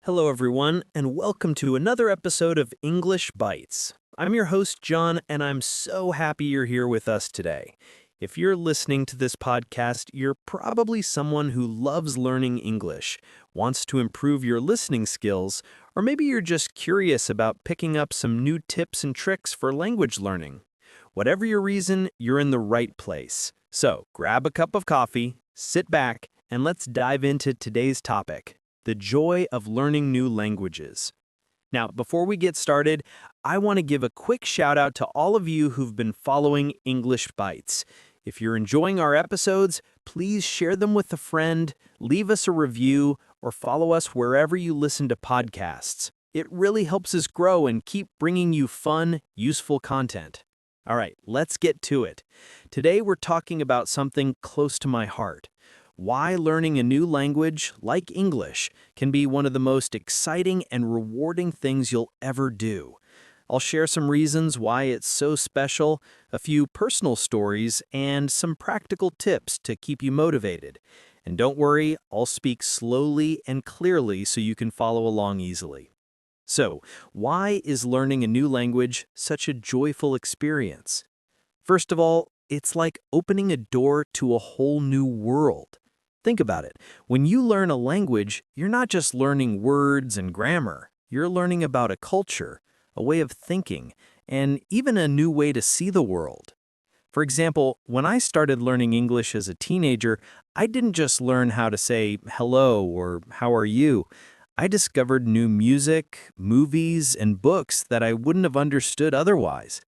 Hello, everyone, and welcome to another episode of English Bites. I'm your host, John, and I'm so happy you're here with us today. If you're listening to this podcast, you're probably someone who loves learning English, wants to improve your listening skills, or maybe you're just curious about picking up some new tips and tricks for language learning. Whatever your reason, you're in the right place. So grab a cup of coffee, sit back, and let's dive into today's topic. The joy of learning new languages. Now, before we get started, I want to give a quick shout out to all of you who've been following English Bites. If you're enjoying our episodes, please share them with a friend, leave us a review, or follow us wherever you listen to podcasts. It really helps us grow and keep bringing you fun, useful content. All right, let's get to it. Today we're talking about something close to my heart. Why learning a new language, like English, can be one of the most exciting and rewarding things you'll ever do. I'll share some reasons why it's so special, a few personal stories, and some practical tips to keep you motivated. And don't worry, I'll speak slowly and clearly so you can follow along easily. So, why is learning a new language such a joyful experience? First of all, it's like opening a door to a whole new world. Think about it. When you learn a language, you're not just learning words and grammar. You're learning about a culture, a way of thinking, and even a new way to see the world. For example, when I started learning English as a teenager, I didn't just learn how to say hello or how are you. I discovered new music, movies, and books that I wouldn't have understood otherwise.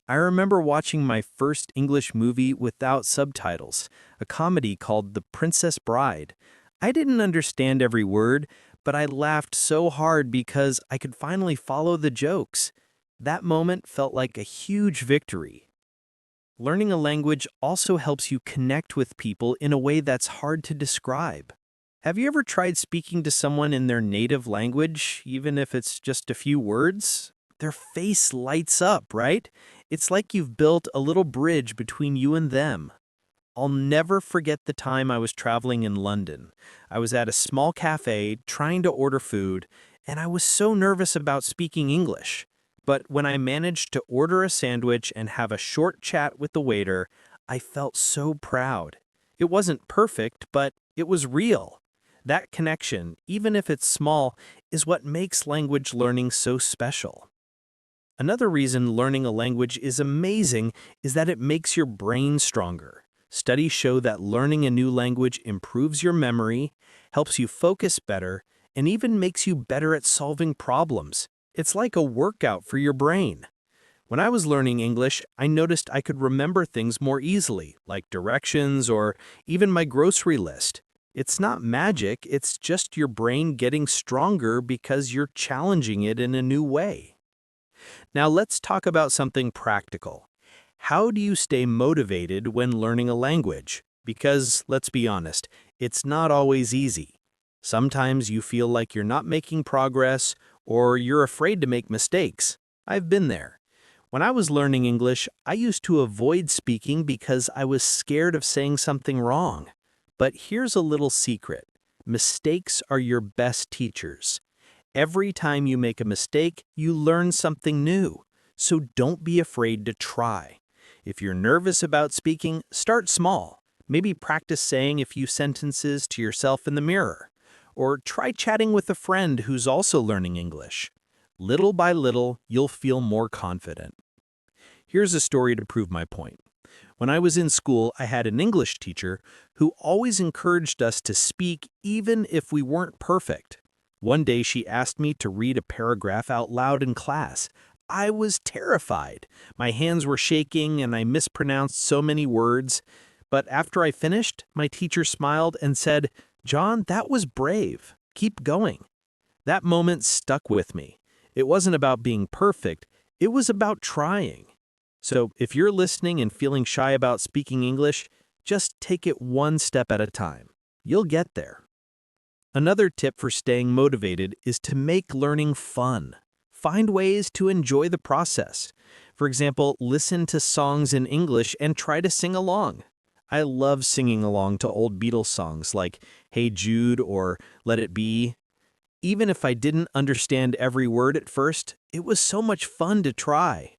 I remember watching my first English movie without subtitles, a comedy called The Princess Bride. I didn't understand every word, but I laughed so hard because I could finally follow the jokes. That moment felt like a huge victory. Learning a language also helps you connect with people in a way that's hard to describe. Have you ever tried speaking to someone in their native language, even if it's just a few words? Their face lights up, right? It's like you've built a little bridge between you and them. I'll never forget the time I was traveling in London. I was at a small cafe trying to order food, and I was so nervous about speaking English. But when I managed to order a sandwich and have a short chat with the waiter, I felt so proud. It wasn't perfect, but it was real. That connection, even if it's small, is what makes language learning so special. Another reason learning a language is amazing is that it makes your brain stronger. Studies show that learning a new language improves your memory, helps you focus better, and even makes you better at solving problems. It's like a workout for your brain. When I was learning English, I noticed I could remember things more easily, like directions or even my grocery list. It's not magic, it's just your brain getting stronger because you're challenging it in a new way. Now let's talk about something practical. How do you stay motivated when learning a language? Because, let's be honest, it's not always easy. Sometimes you feel like you're not making progress, or you're afraid to make mistakes. I've been there. When I was learning English, I used to avoid speaking because I was scared of saying something wrong. But here's a little secret. Mistakes are your best teachers. Every time you make a mistake, you learn something new. So don't be afraid to try. If you're nervous about speaking, start small. Maybe practice saying a few sentences to yourself in the mirror. Or try chatting with a friend who's also learning English. Little by little, you'll feel more confident. Here's a story to prove my point. When I was in school, I had an English teacher who always encouraged us to speak even if we weren't perfect. One day she asked me to read a paragraph out loud in class. I was terrified. My hands were shaking and I mispronounced so many words. But after I finished, my teacher smiled and said, "John, that was brave. Keep going." That moment stuck with me. It wasn't about being perfect, it was about trying. So if you're listening and feeling shy about speaking English, just take it one step at a time. You'll get there. Another tip for staying motivated is to make learning fun. Find ways to enjoy the process. For example, listen to songs in English and try to sing along. I love singing along to old Beatles songs like Hey Jude or Let It Be. Even if I didn't understand every word at first, it was so much fun to try.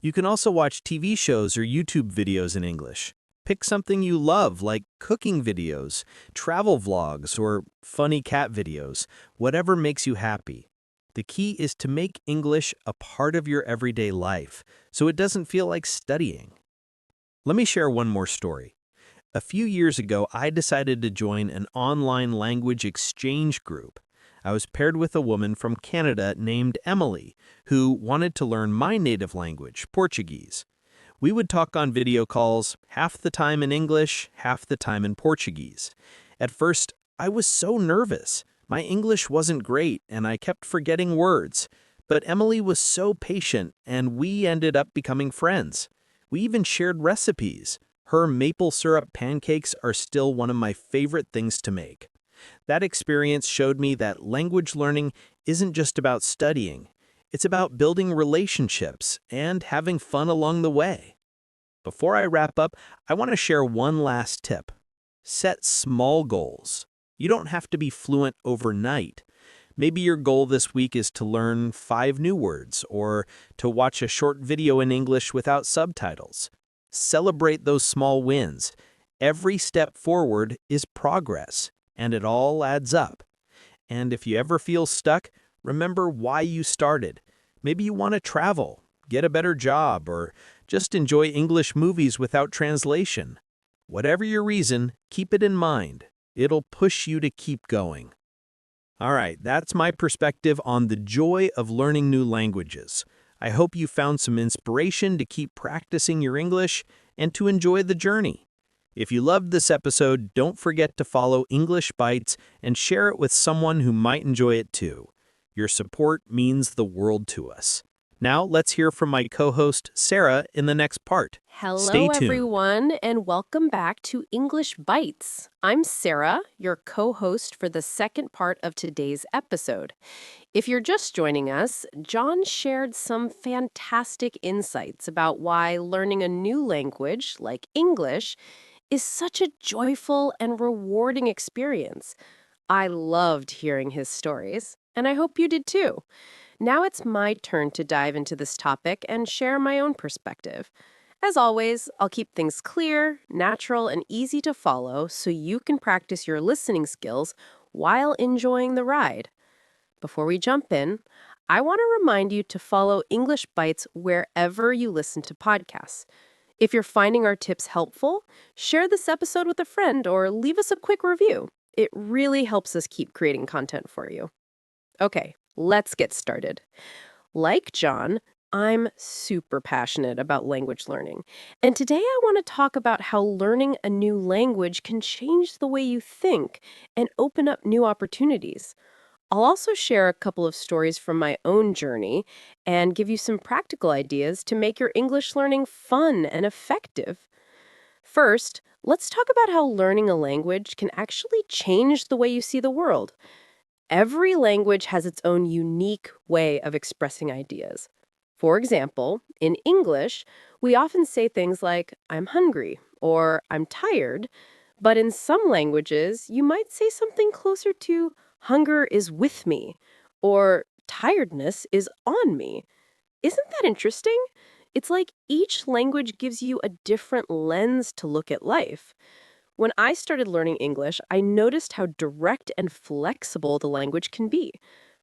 You can also watch TV shows or YouTube videos in English. Pick something you love, like cooking videos, travel vlogs, or funny cat videos, whatever makes you happy. The key is to make English a part of your everyday life, so it doesn't feel like studying. Let me share one more story. A few years ago, I decided to join an online language exchange group. I was paired with a woman from Canada named Emily, who wanted to learn my native language, Portuguese. We would talk on video calls, half the time in English, half the time in Portuguese. At first, I was so nervous. My English wasn't great, and I kept forgetting words. But Emily was so patient, and we ended up becoming friends. We even shared recipes. Her maple syrup pancakes are still one of my favorite things to make. That experience showed me that language learning isn't just about studying. It's about building relationships and having fun along the way. Before I wrap up, I want to share one last tip. Set small goals. You don't have to be fluent overnight. Maybe your goal this week is to learn 5 new words or to watch a short video in English without subtitles. Celebrate those small wins. Every step forward is progress, and it all adds up. And if you ever feel stuck, remember why you started. Maybe you want to travel, get a better job, or just enjoy English movies without translation. Whatever your reason, keep it in mind. It'll push you to keep going. All right, that's my perspective on the joy of learning new languages. I hope you found some inspiration to keep practicing your English and to enjoy the journey. If you loved this episode, don't forget to follow English Bites and share it with someone who might enjoy it too. Your support means the world to us. Now, let's hear from my co-host, Sarah, in the next part. Stay Hello, tuned. everyone, and welcome back to English Bites. I'm Sarah, your co-host for the second part of today's episode. If you're just joining us, John shared some fantastic insights about why learning a new language, like English, is such a joyful and rewarding experience. I loved hearing his stories, and I hope you did too. Now it's my turn to dive into this topic and share my own perspective. As always, I'll keep things clear, natural, and easy to follow so you can practice your listening skills while enjoying the ride. Before we jump in, I want to remind you to follow English Bites wherever you listen to podcasts. If you're finding our tips helpful, share this episode with a friend or leave us a quick review. It really helps us keep creating content for you. Okay, let's get started. Like John, I'm super passionate about language learning. And today I want to talk about how learning a new language can change the way you think and open up new opportunities. I'll also share a couple of stories from my own journey and give you some practical ideas to make your English learning fun and effective. First, let's talk about how learning a language can actually change the way you see the world. Every language has its own unique way of expressing ideas. For example, in English, we often say things like, I'm hungry or I'm tired, but in some languages, you might say something closer to, hunger is with me or tiredness is on me. Isn't that interesting? It's like each language gives you a different lens to look at life. When I started learning English, I noticed how direct and flexible the language can be.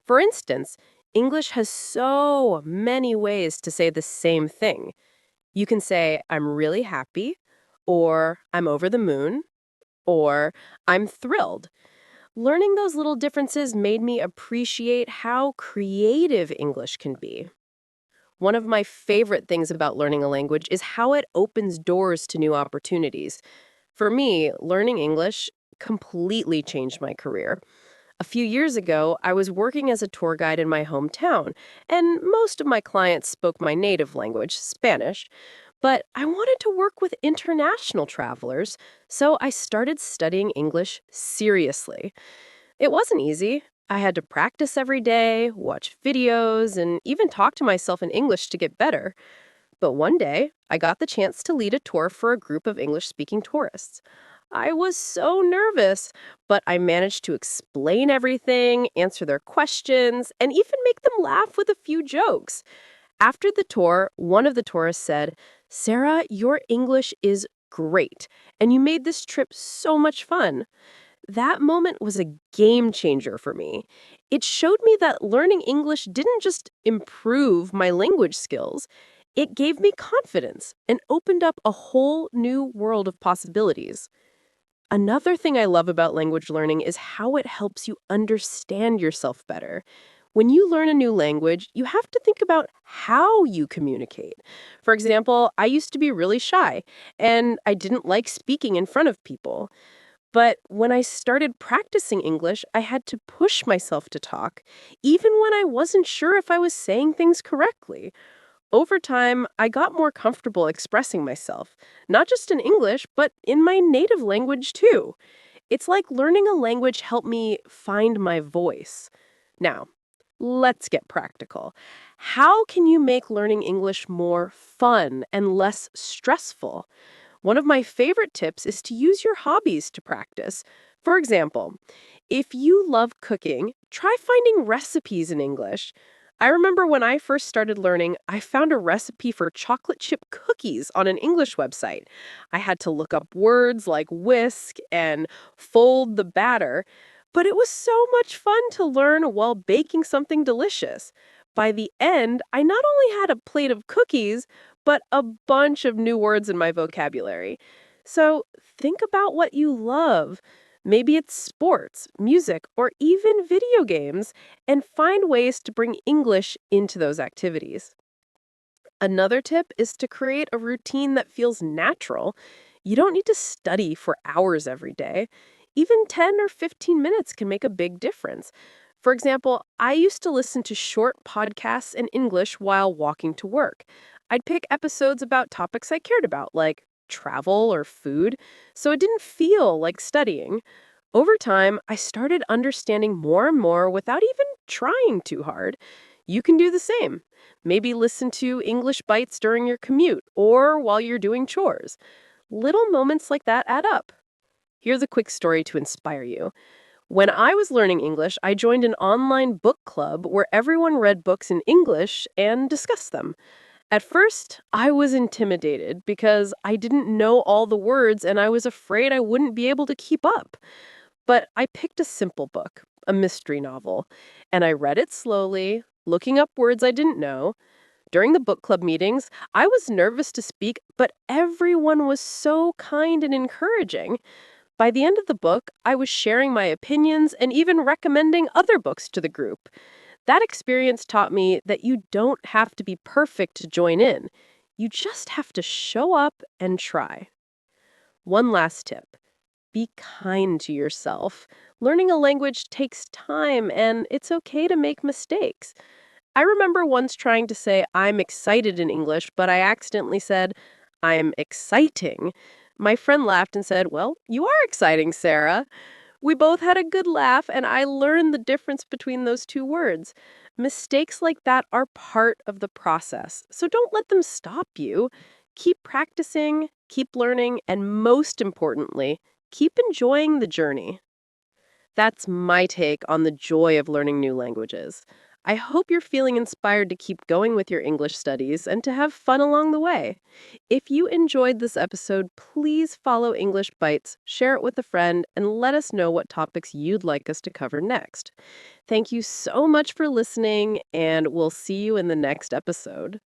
For instance, English has so many ways to say the same thing. You can say, I'm really happy, or I'm over the moon, or I'm thrilled. Learning those little differences made me appreciate how creative English can be. One of my favorite things about learning a language is how it opens doors to new opportunities. For me, learning English completely changed my career. A few years ago, I was working as a tour guide in my hometown, and most of my clients spoke my native language, Spanish, but I wanted to work with international travelers, so I started studying English seriously. It wasn't easy. I had to practice every day, watch videos, and even talk to myself in English to get better. But one day, I got the chance to lead a tour for a group of English-speaking tourists. I was so nervous, but I managed to explain everything, answer their questions, and even make them laugh with a few jokes. After the tour, one of the tourists said, "Sarah, your English is great, and you made this trip so much fun." That moment was a game changer for me. It showed me that learning English didn't just improve my language skills, it gave me confidence and opened up a whole new world of possibilities. Another thing I love about language learning is how it helps you understand yourself better. When you learn a new language, you have to think about how you communicate. For example, I used to be really shy, and I didn't like speaking in front of people. But when I started practicing English, I had to push myself to talk, even when I wasn't sure if I was saying things correctly. Over time, I got more comfortable expressing myself, not just in English, but in my native language too. It's like learning a language helped me find my voice. Now, let's get practical. How can you make learning English more fun and less stressful? One of my favorite tips is to use your hobbies to practice. For example, if you love cooking, try finding recipes in English. I remember when I first started learning, I found a recipe for chocolate chip cookies on an English website. I had to look up words like whisk and fold the batter, but it was so much fun to learn while baking something delicious. By the end, I not only had a plate of cookies, but a bunch of new words in my vocabulary. So think about what you love. Maybe it's sports, music, or even video games, and find ways to bring English into those activities. Another tip is to create a routine that feels natural. You don't need to study for hours every day. Even 10 or 15 minutes can make a big difference. For example, I used to listen to short podcasts in English while walking to work. I'd pick episodes about topics I cared about, like travel or food, so it didn't feel like studying. Over time, I started understanding more and more without even trying too hard. You can do the same. Maybe listen to English bites during your commute or while you're doing chores. Little moments like that add up. Here's a quick story to inspire you. When I was learning English, I joined an online book club where everyone read books in English and discussed them. At first, I was intimidated because I didn't know all the words and I was afraid I wouldn't be able to keep up. But I picked a simple book, a mystery novel, and I read it slowly, looking up words I didn't know. During the book club meetings, I was nervous to speak, but everyone was so kind and encouraging. By the end of the book, I was sharing my opinions and even recommending other books to the group. That experience taught me that you don't have to be perfect to join in. You just have to show up and try. One last tip. Be kind to yourself. Learning a language takes time, and it's okay to make mistakes. I remember once trying to say I'm excited in English, but I accidentally said I'm exciting. My friend laughed and said, "Well, you are exciting, Sarah." We both had a good laugh, and I learned the difference between those two words. Mistakes like that are part of the process, so don't let them stop you. Keep practicing, keep learning, and most importantly, keep enjoying the journey. That's my take on the joy of learning new languages. I hope you're feeling inspired to keep going with your English studies and to have fun along the way. If you enjoyed this episode, please follow English Bites, share it with a friend, and let us know what topics you'd like us to cover next. Thank you so much for listening, and we'll see you in the next episode.